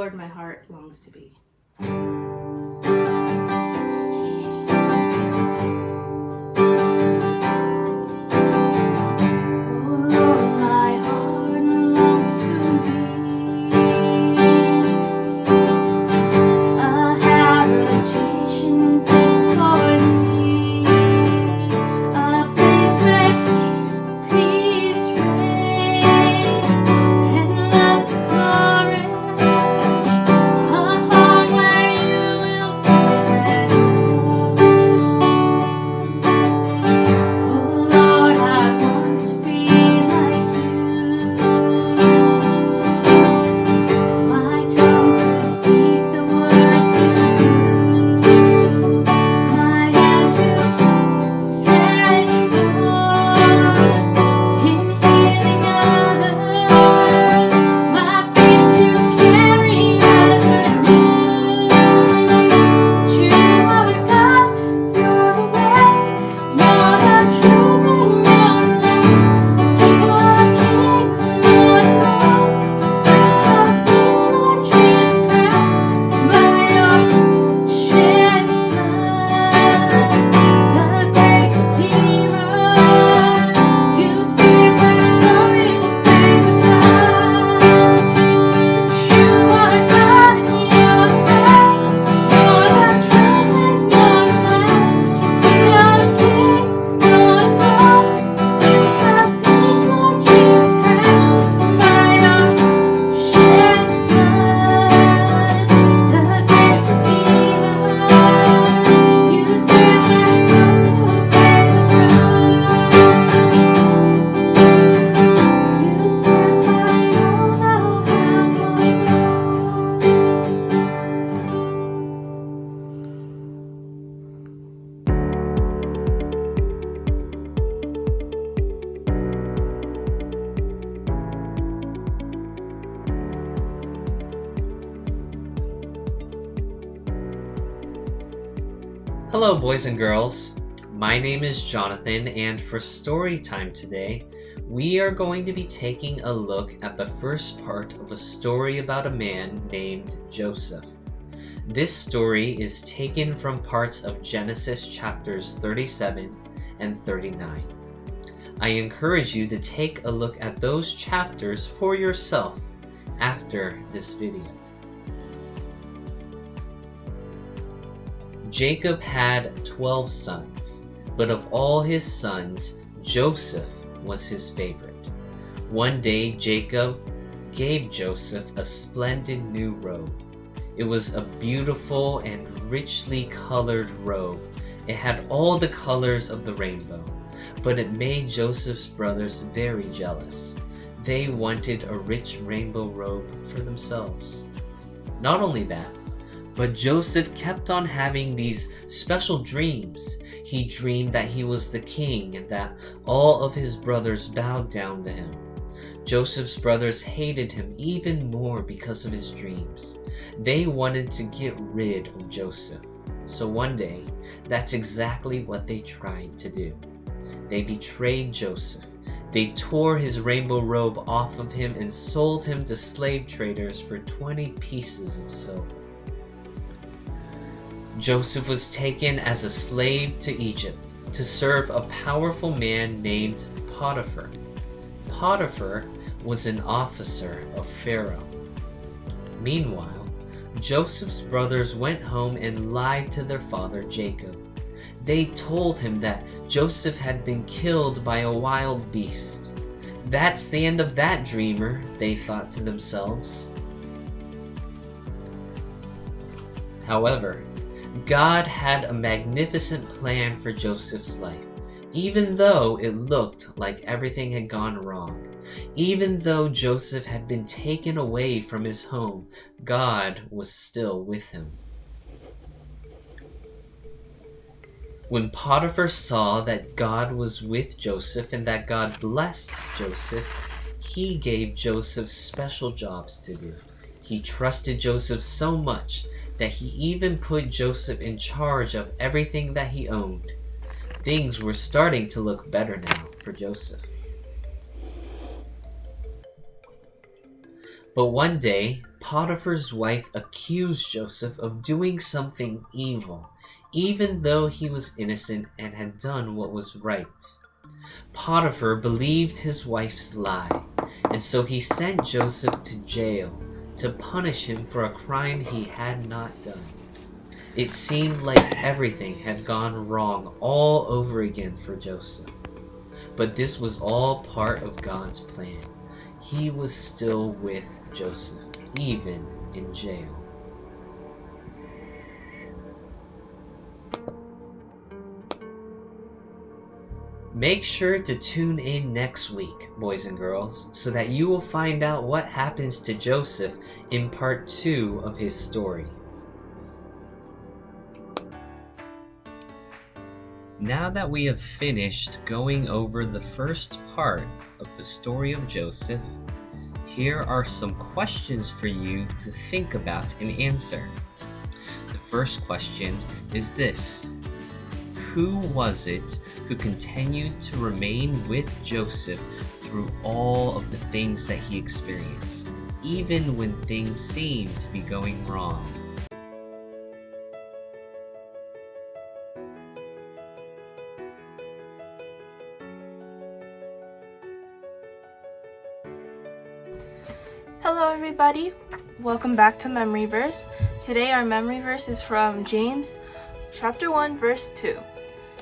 Lord my heart longs to be. Oh Lord, my heart longs to be a habitation fit for thee, a place where peace reigns and love flourish, a heart where you will forever. Oh Lord, I want to be like you. My tongue to speak the words you do. My hand to stretch forth in healing others. My feet to carry other news. You are God, you're the way, you're the truth and you're the light. You are kings, Lord of lords, Prince of Peace, Lord Jesus Christ. By your shed blood, the great Redeemer, you saved my soul, you paid the price. You are God, you're the way, you're the truth and you're the light. You are kings, Lord of lords, Prince of Peace, Lord Jesus Christ. By your shed blood, the great Redeemer, you saved my soul, you paid the price. You saved my soul, now have Hello, boys and girls. My name is Jonathan, and for story time today, we are going to be taking a look at the first part of a story about a man named Joseph. This story is taken from parts of Genesis chapters 37 and 39. I encourage you to take a look at those chapters for yourself after this video. Jacob had 12 sons, but of all his sons, Joseph was his favorite. One day, Jacob gave Joseph a splendid new robe. It was a beautiful and richly colored robe. It had all the colors of the rainbow, but it made Joseph's brothers very jealous. They wanted a rich rainbow robe for themselves. Not only that, but Joseph kept on having these special dreams. He dreamed that he was the king and that all of his brothers bowed down to him. Joseph's brothers hated him even more because of his dreams. They wanted to get rid of Joseph. So one day, that's exactly what they tried to do. They betrayed Joseph. They tore his rainbow robe off of him and sold him to slave traders for 20 pieces of silver. Joseph was taken as a slave to Egypt to serve a powerful man named Potiphar. Potiphar was an officer of Pharaoh. Meanwhile, Joseph's brothers went home and lied to their father Jacob. They told him that Joseph had been killed by a wild beast. That's the end of that dreamer, they thought to themselves. However, God had a magnificent plan for Joseph's life, even though it looked like everything had gone wrong. Even though Joseph had been taken away from his home, God was still with him. When Potiphar saw that God was with Joseph and that God blessed Joseph, he gave Joseph special jobs to do. He trusted Joseph so much that he even put Joseph in charge of everything that he owned. Things were starting to look better now for Joseph. But one day, Potiphar's wife accused Joseph of doing something evil, even though he was innocent and had done what was right. Potiphar believed his wife's lie, and so he sent Joseph to jail to punish him for a crime he had not done. It seemed like everything had gone wrong all over again for Joseph. But this was all part of God's plan. He was still with Joseph, even in jail. Make sure to tune in next week, boys and girls, so that you will find out what happens to Joseph in part 2 of his story. Now that we have finished going over the first part of the story of Joseph, here are some questions for you to think about and answer. The first question is this: who was it who continued to remain with Joseph through all of the things that he experienced, even when things seemed to be going wrong? Hello everybody, welcome back to Memory Verse. Today our memory verse is from James chapter 1 verse 2.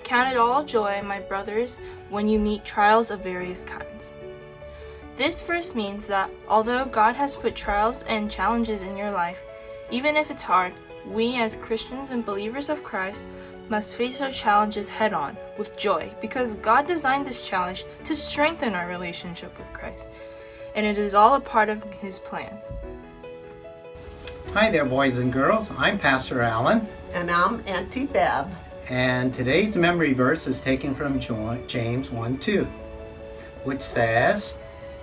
Count it all joy, my brothers, when you meet trials of various kinds. This verse means that although God has put trials and challenges in your life, even if it's hard, we as Christians and believers of Christ must face our challenges head on with joy, because God designed this challenge to strengthen our relationship with Christ, and it is all a part of His plan. Hi there, boys and girls. I'm Pastor Allen. And I'm Auntie Bev. And today's memory verse is taken from James 1:2, which says,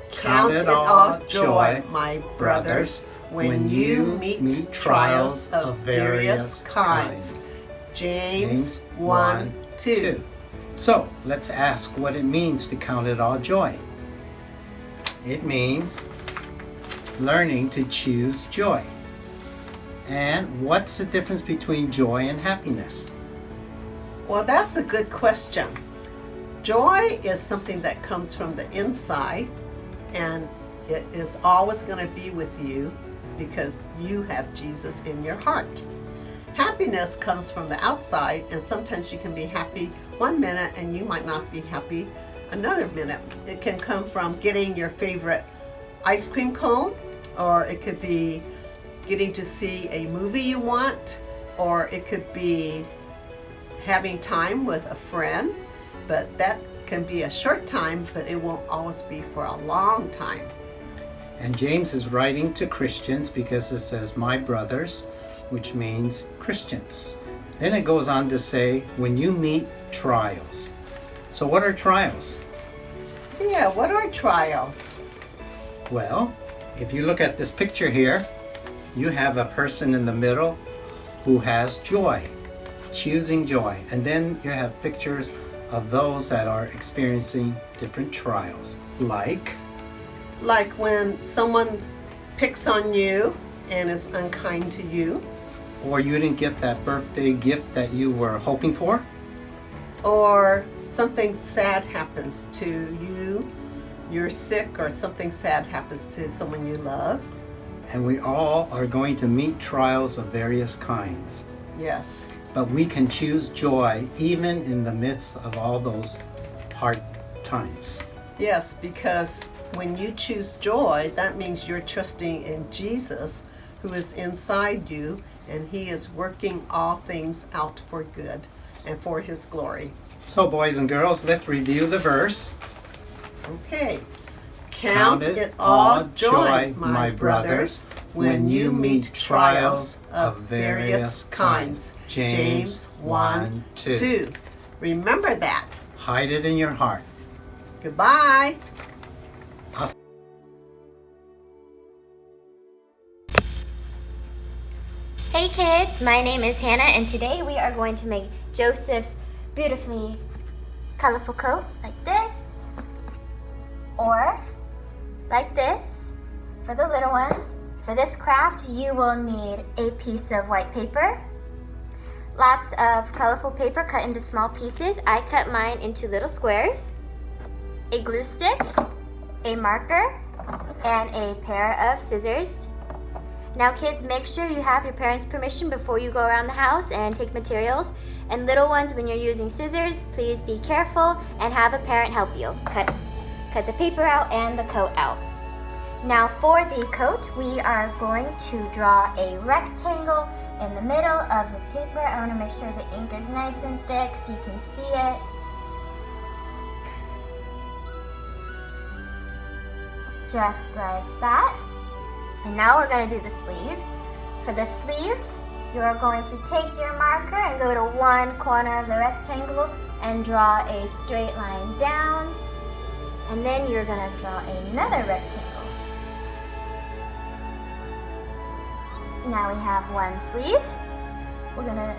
Count it all joy, my brothers, when you meet trials of various kinds. James 1:2. So, let's ask what it means to count it all joy. It means learning to choose joy. And what's the difference between joy and happiness? Well, that's a good question. Joy is something that comes from the inside, and it is always going to be with you because you have Jesus in your heart. Happiness comes from the outside, and sometimes you can be happy one minute and you might not be happy another minute. It can come from getting your favorite ice cream cone, or it could be getting to see a movie you want, or it could be having time with a friend, but that can be a short time, but it won't always be for a long time. And James is writing to Christians because it says, my brothers, which means Christians. Then it goes on to say, when you meet trials. So what are trials? Yeah, what are trials? Well, if you look at this picture here, you have a person in the middle who has joy, choosing joy. And then you have pictures of those that are experiencing different trials. Like when someone picks on you and is unkind to you. Or you didn't get that birthday gift that you were hoping for. Or something sad happens to you. You're sick, or something sad happens to someone you love. And we all are going to meet trials of various kinds. Yes. But we can choose joy even in the midst of all those hard times. Yes, because when you choose joy, that means you're trusting in Jesus, who is inside you, and He is working all things out for good and for His glory. So, boys and girls, let's review the verse. Okay. Count it all joy, my brothers, when you meet trials of various kinds. James 1:2. Remember that. Hide it in your heart. Goodbye. Hey kids, my name is Hannah, and today we are going to make Joseph's beautifully colorful coat like this, or like this for the little ones, For this craft, you will need a piece of white paper, lots of colorful paper cut into small pieces. I cut mine into little squares, a glue stick, a marker, and a pair of scissors. Now kids, make sure you have your parents' permission before you go around the house and take materials. And little ones, when you're using scissors, please be careful and have a parent help you. Cut the paper out and the coat out. Now for the coat, we are going to draw a rectangle in the middle of the paper. I want to make sure the ink is nice and thick so you can see it. Just like that. And now we're going to do the sleeves. For the sleeves, you are going to take your marker and go to one corner of the rectangle and draw a straight line down. And then you're going to draw another rectangle. Now we have one sleeve. We're going to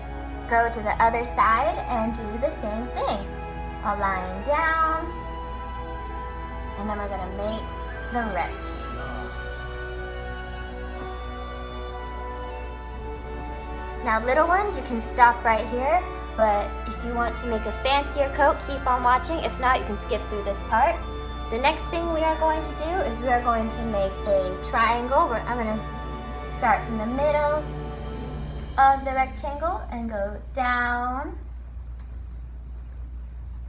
go to the other side and do the same thing. A line down, and then we're going to make the rectangle. Now little ones, you can stop right here, but if you want to make a fancier coat, keep on watching. If not, you can skip through this part. The next thing we are going to do is we are going to make a triangle. I'm going to start from the middle of the rectangle and go down,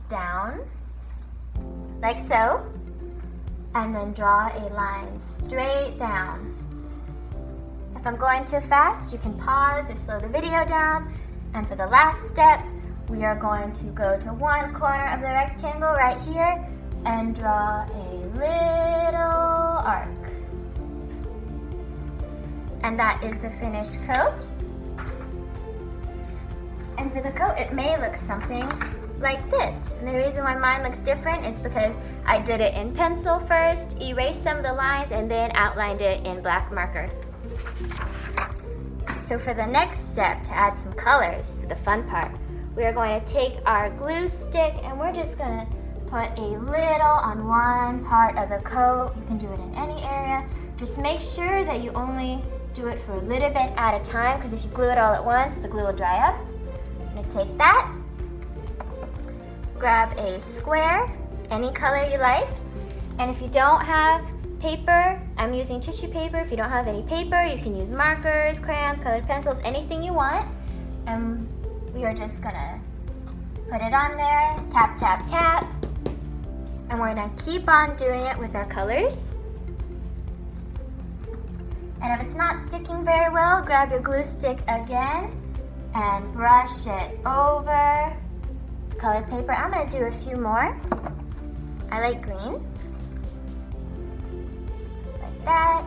down, like so, and then draw a line straight down. If I'm going too fast, you can pause or slow the video down. And for the last step, we are going to go to one corner of the rectangle right here and draw a little arc. And that is the finished coat. And for the coat, it may look something like this. And the reason why mine looks different is because I did it in pencil first, erased some of the lines, and then outlined it in black marker. So for the next step, to add some colors, the fun part, we are going to take our glue stick and we're just going to put a little on one part of the coat. You can do it in any area. Just make sure that you only do it for a little bit at a time, because if you glue it all at once, the glue will dry up. I'm going to take that, grab a square, any color you like, and if you don't have paper, I'm using tissue paper. If you don't have any paper, you can use markers, crayons, colored pencils, anything you want. And we are just gonna put it on there, tap, tap, tap. And we're gonna keep on doing it with our colors. And if it's not sticking very well, grab your glue stick again and brush it over colored paper. I'm gonna do a few more. I like green. That.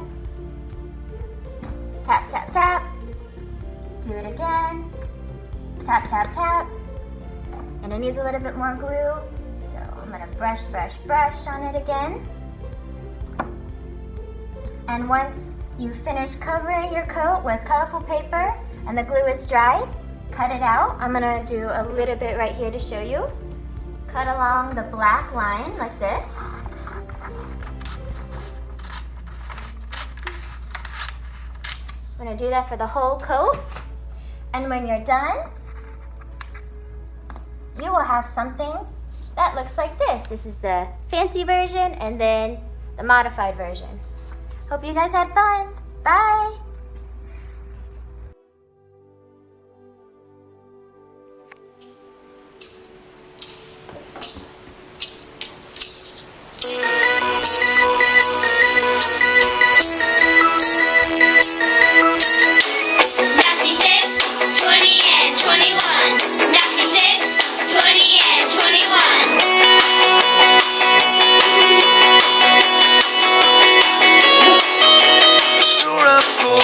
Tap, tap, tap. Do it again. Tap, tap, tap. And it needs a little bit more glue. So I'm gonna brush, brush, brush on it again. And once you finish covering your coat with colorful paper and the glue is dry, cut it out. I'm gonna do a little bit right here to show you. Cut along the black line like this. I'm going to do that for the whole coat. And when you're done, you will have something that looks like this. This is the fancy version and then the modified version. Hope you guys had fun. Bye! Matthew 6, 20 and 21. Matthew 6, 20 and 21. Store up for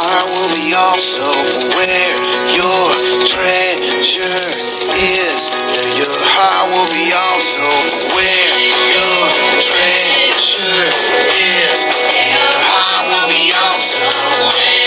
heart will be also where your treasure is. There your heart will be also where your treasure is. There your heart will be also where